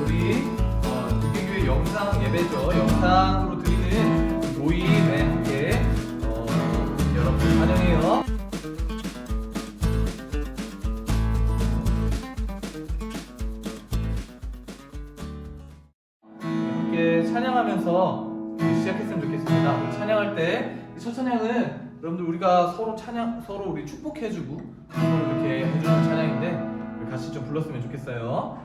우리 국기교회 영상 예배죠. 영상으로 드리는 모임에 함께 여러분 환영해요. 함께 찬양하면서 시작했으면 좋겠습니다. 우리 찬양할 때 첫 찬양은 여러분들 우리가 서로 우리 축복해주고 서로 이렇게 해주는 찬양인데 우리 같이 좀 불렀으면 좋겠어요.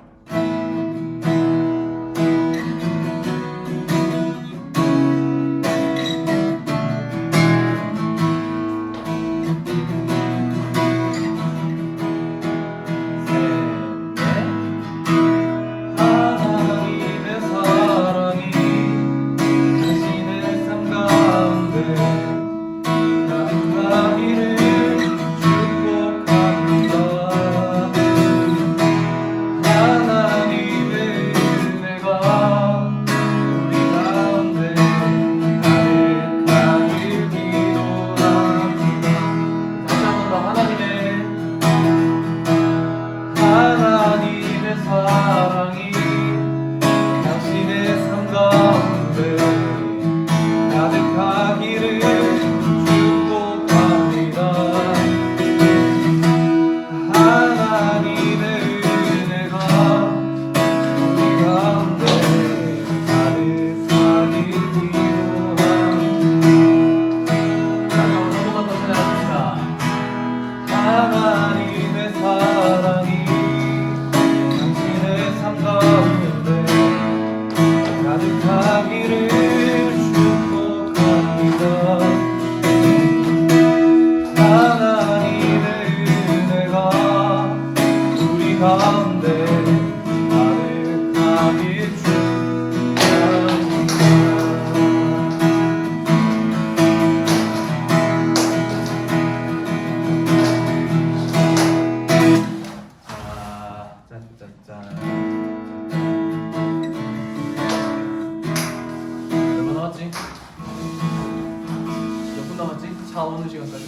차 오는 시간까지?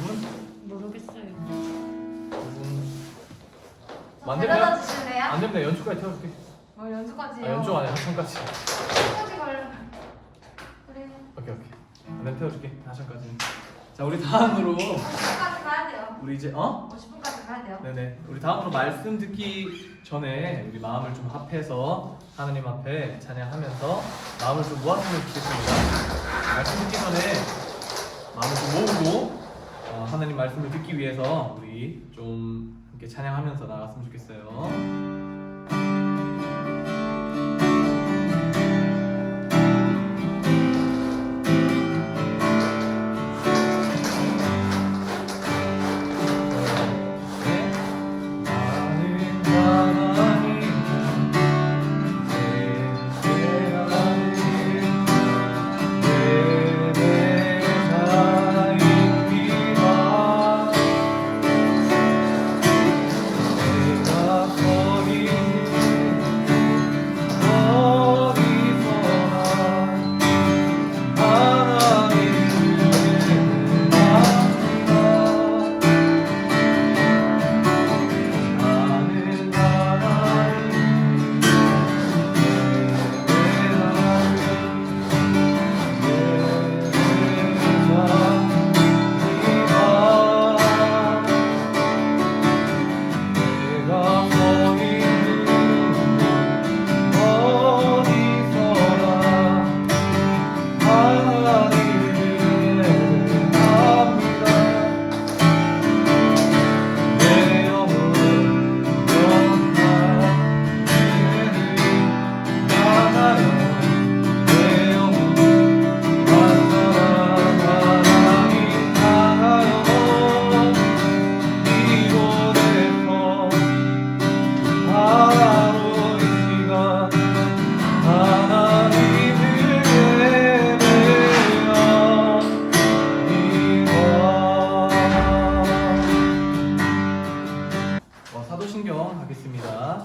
9분? 모르겠어요. 9분. 데려다 주실래요? 안 되면 내가 연초까지 태워줄게. 연주까지요? 연초 안에 하천까지. 끝까지 걸려. 그래. 오케이. 안 되면 태워줄게. 하천까지. 자, 우리 다음으로 50분까지 가야 돼요. 우리 이제 50분까지 가야 돼요. 네네. 우리 다음으로 말씀 듣기 전에 우리 마음을 좀 합해서 하나님 앞에 찬양하면서 마음을 좀 모았으면 좋겠습니다. 말씀 듣기 전에 마음을 좀 모으고 하나님 말씀을 듣기 위해서 우리 좀 함께 찬양하면서 나갔으면 좋겠어요.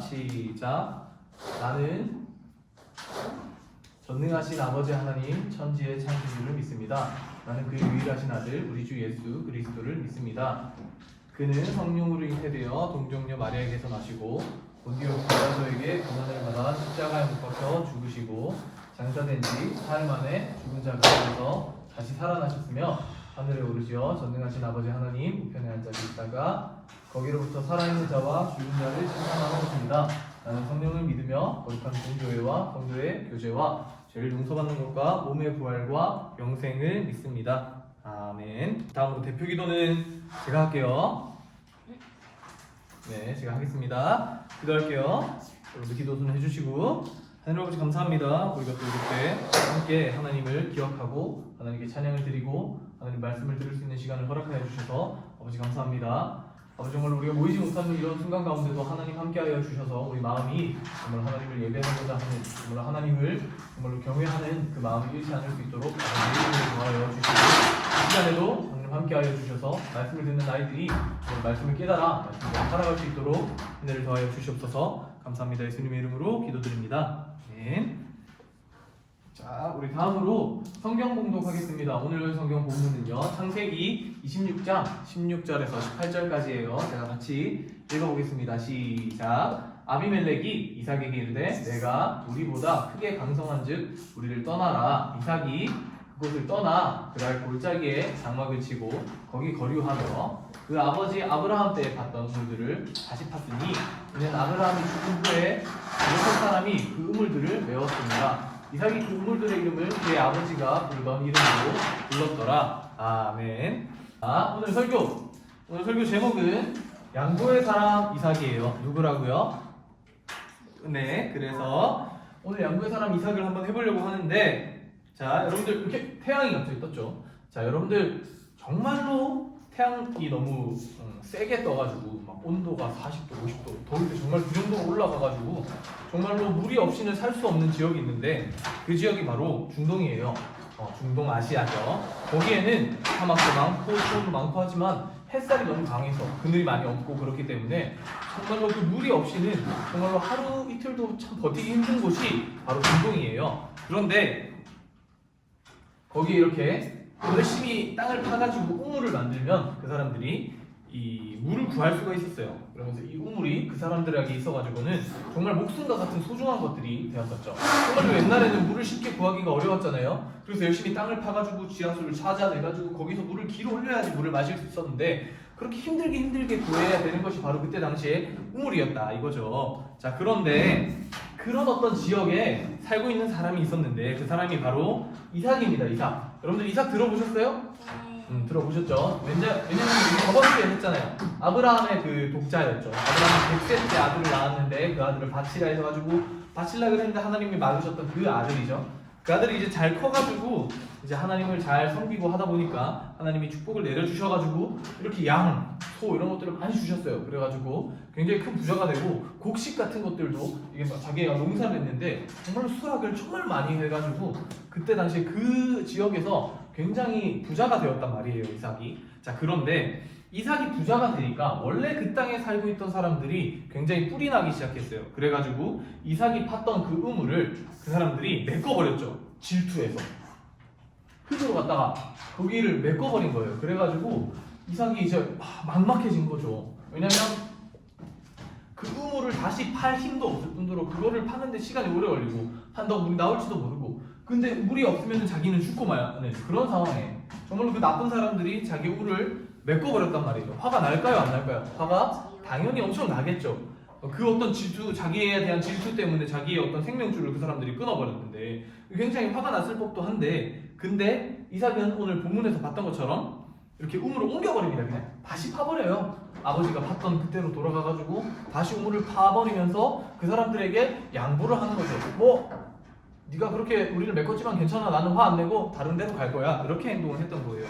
시작. 나는 전능하신 아버지 하나님 천지의 창조주를 믿습니다. 나는 그의 유일하신 아들 우리 주 예수 그리스도를 믿습니다. 그는 성령으로 잉태되어 동정녀 마리아에게서 나시고 본디오 빌라도에게 고난을 받아 십자가에 못 박혀 죽으시고 장사된 지 사흘 만에 죽은 자 가운데서 다시 살아나셨으며 하늘에 오르시어 전능하신 아버지 하나님 우편에 앉아 계시다가 거기로부터 살아있는 자와 죽은 자를 심판하러 오십니다. 나는 성령을 믿으며 거룩한 공교회와 성도의 교제와 죄를 용서받는 것과 몸의 부활과 영생을 믿습니다. 아멘. 다음으로 대표 기도는 제가 할게요. 네, 제가 하겠습니다. 기도할게요. 여러분들 기도는 해주시고 하나님 아버지 감사합니다. 우리가 또 이렇게 함께 하나님을 기억하고 하나님께 찬양을 드리고 하나님 말씀을 들을 수 있는 시간을 허락하여 주셔서 아버지 감사합니다. 아버지 정말 우리가 모이지 못하는 이런 순간 가운데도 하나님 함께하여 주셔서 우리 마음이 정말 하나님을 예배하고자 하는 정말 하나님을 정말로 경외하는 그 마음을 잃지 않을 수 있도록 아버지 도와여 주시고 이 시간에도 하나님 함께하여 주셔서 말씀을 듣는 아이들이 정말 말씀을 깨달아 말씀을 살아갈 수 있도록 은혜를 더하여 주시옵소서. 감사합니다. 예수님의 이름으로 기도드립니다. 아멘. 자, 우리 다음으로 성경 봉독하겠습니다. 오늘 성경 본문은요 창세기 26장 16절에서 18절까지예요. 제가 같이 읽어보겠습니다. 시작. 아비멜렉이 이삭에게 이르되 내가 우리보다 크게 강성한즉 우리를 떠나라. 이삭이 그곳을 떠나 그랄 골짜기에 장막을 치고 거기 거류하며 그 아버지 아브라함 때에 봤던 우물들을 다시 팠으니 이는 아브라함이 죽은 후에 여섯 사람이 그 우물들을 메웠습니다. 이삭이 그 우물들의 이름을 그의 아버지가 부르던 이름으로 불렀더라. 아멘. 오늘 설교 제목은 양보의 사람 이삭이에요. 누구라고요? 네, 그래서 오늘 양보의 사람 이삭을 한번 해보려고 하는데, 자, 여러분들 이렇게 태양이 갑자기 떴죠. 자, 여러분들 정말로 태양이 너무 세게 떠가지고 막 온도가 40도, 50도 더울 때 정말 그 정도로 올라가가지고 정말로 물이 없이는 살 수 없는 지역이 있는데 그 지역이 바로 중동이에요. 중동 아시아죠. 거기에는 사막도 많고 소도 많고 하지만 햇살이 너무 강해서 그늘이 많이 없고 그렇기 때문에 정말로 그 물이 없이는 정말로 하루 이틀도 참 버티기 힘든 곳이 바로 중동이에요. 그런데 거기에 이렇게 열심히 땅을 파가지고 우물을 만들면 그 사람들이 이 물을 구할 수가 있었어요. 그러면서 이 우물이 그 사람들에게 있어가지고는 정말 목숨과 같은 소중한 것들이 되었었죠. 정말로 옛날에는 물을 쉽게 구하기가 어려웠잖아요. 그래서 열심히 땅을 파가지고 지하수를 찾아내가지고 거기서 물을 길어 올려야지 물을 마실 수 있었는데 그렇게 힘들게 구해야 되는 것이 바로 그때 당시에 우물이었다 이거죠. 자, 그런데 그런 어떤 지역에 살고 있는 사람이 있었는데 그 사람이 바로 이삭입니다. 이삭. 여러분들 이삭 들어보셨어요? 들어보셨죠? 왜냐면 우리 저번 주에 했잖아요. 아브라함의 그 독자였죠. 아브라함이 100세 때 아들을 낳았는데 그 아들을 바치라 해가지고 바치려고 했는데 하나님이 막으셨던 그 아들이죠. 그 아들이 이제 잘 커가지고 이제 하나님을 잘 섬기고 하다 보니까 하나님이 축복을 내려주셔가지고 이렇게 양, 소 이런 것들을 많이 주셨어요. 그래가지고 굉장히 큰 부자가 되고 곡식 같은 것들도 이게 막 자기가 농사를 했는데 정말로 수확을 정말 많이 해가지고 그때 당시에 그 지역에서 굉장히 부자가 되었단 말이에요, 이삭이. 자, 그런데 이삭이 부자가 되니까 원래 그 땅에 살고 있던 사람들이 굉장히 뿔이 나기 시작했어요. 그래가지고 이삭이 팠던 그 우물을 그 사람들이 메꿔버렸죠. 질투해서 흙으로 갔다가 거기를 메꿔버린 거예요. 그래가지고 이삭이 이제 막막해진 거죠. 왜냐면 그 우물을 다시 팔 힘도 없을 뿐더러 그거를 파는데 시간이 오래 걸리고 판다고 물이 나올지도 모르고 근데 물이 없으면 자기는 죽고 마는 그런 상황에 정말로 그 나쁜 사람들이 자기 우물을 메꿔버렸단 말이에요. 화가 날까요? 안 날까요? 화가 당연히 엄청 나겠죠. 그 어떤 질투, 자기에 대한 질투 때문에 자기의 어떤 생명줄을 그 사람들이 끊어버렸는데 굉장히 화가 났을 법도 한데 근데 이삭은 오늘 본문에서 봤던 것처럼 이렇게 우물을 옮겨버립니다. 그냥 다시 파버려요. 아버지가 팠던 그때로 돌아가가지고 다시 우물을 파버리면서 그 사람들에게 양보를 하는 거죠. 뭐 네가 그렇게 우리를 메꿨지만 괜찮아. 나는 화 안 내고 다른 데로 갈 거야. 이렇게 행동을 했던 거예요.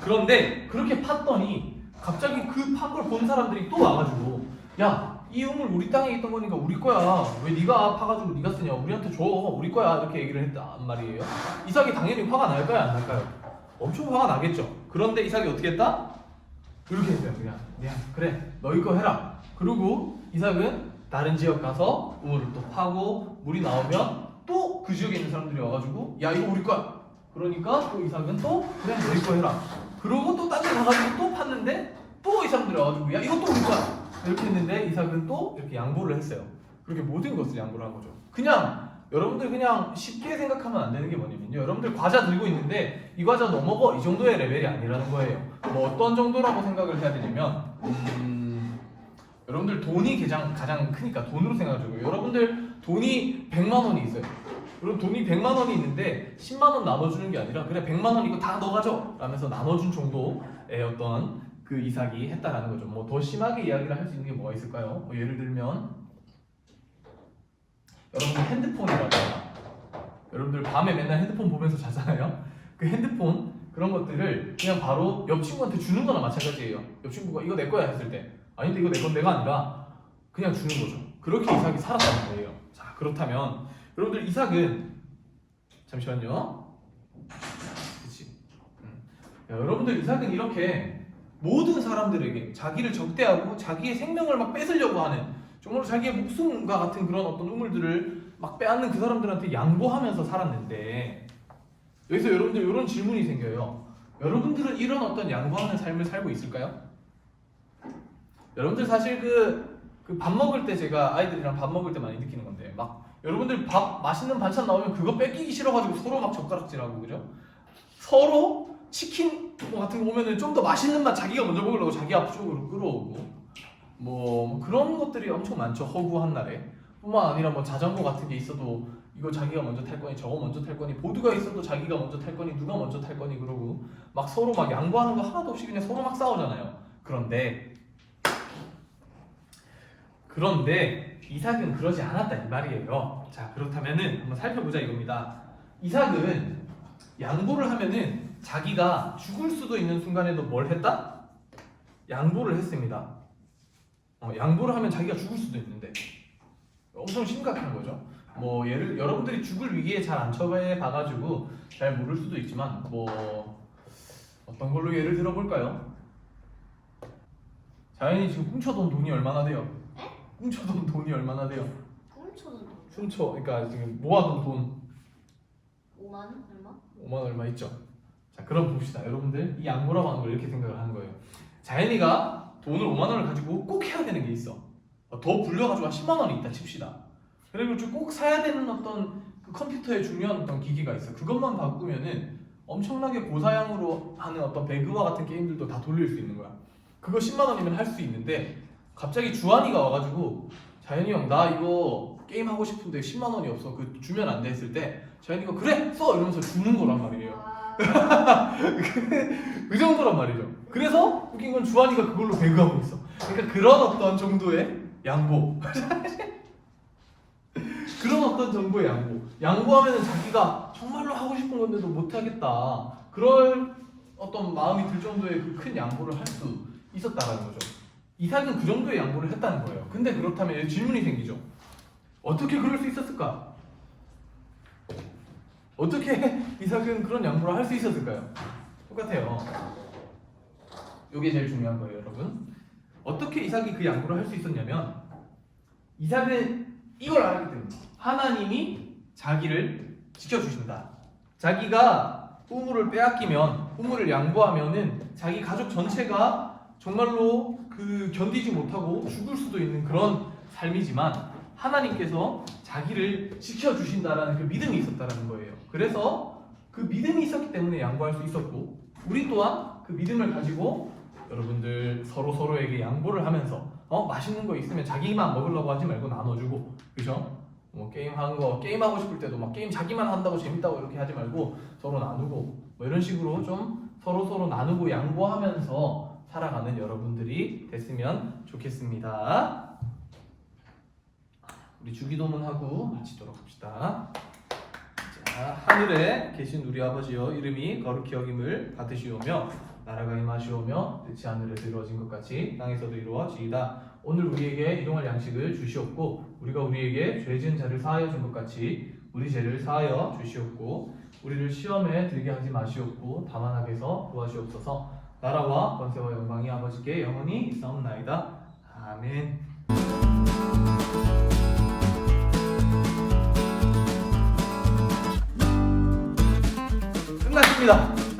그런데 그렇게 팠더니 갑자기 그 판 걸 본 사람들이 또 와가지고 야, 이 우물 우리 땅에 있던 거니까 우리 거야. 왜 네가 파가지고 네가 쓰냐? 우리한테 줘. 우리 거야. 이렇게 얘기를 했단 말이에요. 이삭이 당연히 화가 날까요? 안 날까요? 엄청 화가 나겠죠. 그런데 이삭이 어떻게 했다? 이렇게 했어요. 그냥 그래 너희 거 해라. 그리고 이삭은 다른 지역 가서 우물을 또 파고 물이 나오면 또 그 지역에 있는 사람들이 와가지고 야 이거 우리 거야. 그러니까 또 이삭은 또 그래 너희 거 해라. 그러고 또 딴 데 가가지고 또 팠는데 또 이 사람들이 와가지고 야 이것도 우리 거야 이렇게 했는데 이삭은 또 이렇게 양보를 했어요. 그렇게 모든 것을 양보를 한 거죠. 그냥 여러분들 그냥 쉽게 생각하면 안 되는 게 뭐냐면요. 여러분들 과자 들고 있는데 이 과자 너 먹어 이 정도의 레벨이 아니라는 거예요. 뭐 어떤 정도라고 생각을 해야 되냐면 여러분들 돈이 가장 크니까 돈으로 생각하시고 여러분들 돈이 100만 원이 있어요. 그럼 돈이 100만 원이 있는데 10만 원 나눠주는 게 아니라 그래 100만 원 이거 다 너 가져 라면서 나눠준 정도의 어떤 그 이삭이 했다라는 거죠. 뭐 더 심하게 이야기를 할 수 있는 게 뭐가 있을까요? 뭐 예를 들면 여러분 핸드폰이라든가 여러분들 밤에 맨날 핸드폰 보면서 자잖아요. 그 핸드폰 그런 것들을 그냥 바로 옆 친구한테 주는 거나 마찬가지예요. 옆 친구가 이거 내 거야 했을 때 아닌데 이거 내 건 내가 아니라 그냥 주는 거죠. 그렇게 이삭이 살았다는 거예요. 자 그렇다면 여러분들 이삭은 잠시만요. 그렇지. 여러분들 이삭은 이렇게 모든 사람들에게 자기를 적대하고 자기의 생명을 막 뺏으려고 하는 정말 자기의 목숨과 같은 그런 어떤 우물들을 막 빼앗는 그 사람들한테 양보하면서 살았는데 여기서 여러분들 이런 질문이 생겨요. 여러분들은 이런 어떤 양보하는 삶을 살고 있을까요? 여러분들 사실 그 밥 먹을 때 제가 아이들이랑 밥 먹을 때 많이 느끼는 건데 막 여러분들 밥 맛있는 반찬 나오면 그거 뺏기기 싫어가지고 서로 막 젓가락질하고 그죠? 서로 치킨 같은 거 오면은 좀 더 맛있는 맛 자기가 먼저 먹으려고 자기 앞쪽으로 끌어오고 뭐 그런 것들이 엄청 많죠. 허구한 날에 뿐만 아니라 뭐 자전거 같은 게 있어도 이거 자기가 먼저 탈 거니 저거 먼저 탈 거니 보드가 있어도 자기가 먼저 탈 거니 누가 먼저 탈 거니 그러고 막 서로 막 양보하는 거 하나도 없이 그냥 서로 막 싸우잖아요. 그런데 이삭은 그러지 않았다 이 말이에요. 자 그렇다면은 한번 살펴보자 이겁니다. 이삭은 양보를 하면은 자기가 죽을 수도 있는 순간에도 뭘 했다? 양보를 했습니다. 양보를 하면 자기가 죽을 수도 있는데 엄청 심각한 거죠. 뭐 여러분들이 죽을 위기에 잘 안 처해 봐가지고 잘 모를 수도 있지만 뭐 어떤 걸로 예를 들어볼까요? 자연이 지금 훔쳐둔 돈이 얼마나 돼요? 훔쳐둔 돈이 얼마나 돼요? 그러니까 지금 모아둔 돈 5만 원 얼마? 5만 원 얼마 있죠? 자 그럼 봅시다. 여러분들 이 양보라고 하는 걸 이렇게 생각을 하는 거예요. 자연이가 돈을 5만 원을 가지고 꼭 해야 되는 게 있어. 더 불려가지고 한 10만 원이 있다 칩시다. 그리고 꼭 사야 되는 어떤 그 컴퓨터의 중요한 어떤 기기가 있어. 그것만 바꾸면은 엄청나게 고사양으로 하는 어떤 배그와 같은 게임들도 다 돌릴 수 있는 거야. 그거 10만 원이면 할 수 있는데 갑자기 주한이가 와가지고 자연이 형 나 이거 게임 하고 싶은데 10만 원이 없어. 그 주면 안 돼 했을 때 자연이가 그래 써 이러면서 주는 거란 말이에요. 그 정도란 말이죠. 그래서 웃긴 건 주한이가 그걸로 배그하고 있어. 그러니까 그런 어떤 정도의 양보. 그런 어떤 정도의 양보하면 자기가 정말로 하고 싶은 건데도 못하겠다 그럴 어떤 마음이 들 정도의 그 큰 양보를 할 수 있었다는 거죠. 이삭은 그 정도의 양보를 했다는 거예요. 근데 그렇다면 질문이 생기죠. 어떻게 그럴 수 있었을까? 어떻게 이삭은 그런 양보를 할 수 있었을까요? 똑같아요. 이게 제일 중요한 거예요, 여러분. 어떻게 이삭이 그 양보를 할 수 있었냐면 이삭은 이걸 알았기 때문에 하나님이 자기를 지켜주신다. 자기가 우물을 빼앗기면 우물을 양보하면은 자기 가족 전체가 정말로 그 견디지 못하고 죽을 수도 있는 그런 삶이지만 하나님께서 자기를 지켜주신다라는 그 믿음이 있었다라는 거예요. 그래서 그 믿음이 있었기 때문에 양보할 수 있었고 우리 또한 그 믿음을 가지고 여러분들 서로에게 양보를 하면서 맛있는 거 있으면 자기만 먹으려고 하지 말고 나눠주고 그죠? 뭐 게임하고 싶을 때도 막 게임 자기만 한다고 재밌다고 이렇게 하지 말고 서로 나누고 뭐 이런 식으로 좀 서로 나누고 양보하면서 살아가는 여러분들이 됐으면 좋겠습니다. 우리 주기도문하고 마치도록 합시다. 자, 하늘에 계신 우리 아버지여 이름이 거룩히 여김을 받으시오며 나라가 임하시오며 뜻이 하늘에서 이루어진 것 같이 땅에서도 이루어지이다. 오늘 우리에게 일용할 양식을 주시옵고 우리가 우리에게 죄 지은 자를 사하여 준 것 같이 우리 죄를 사하여 주시옵고 우리를 시험에 들게 하지 마시옵고 다만 악에서 구하시옵소서. 나라와 권세와 영광이 아버지께 영원히 있사옵나이다. 아멘. 하겠습니다.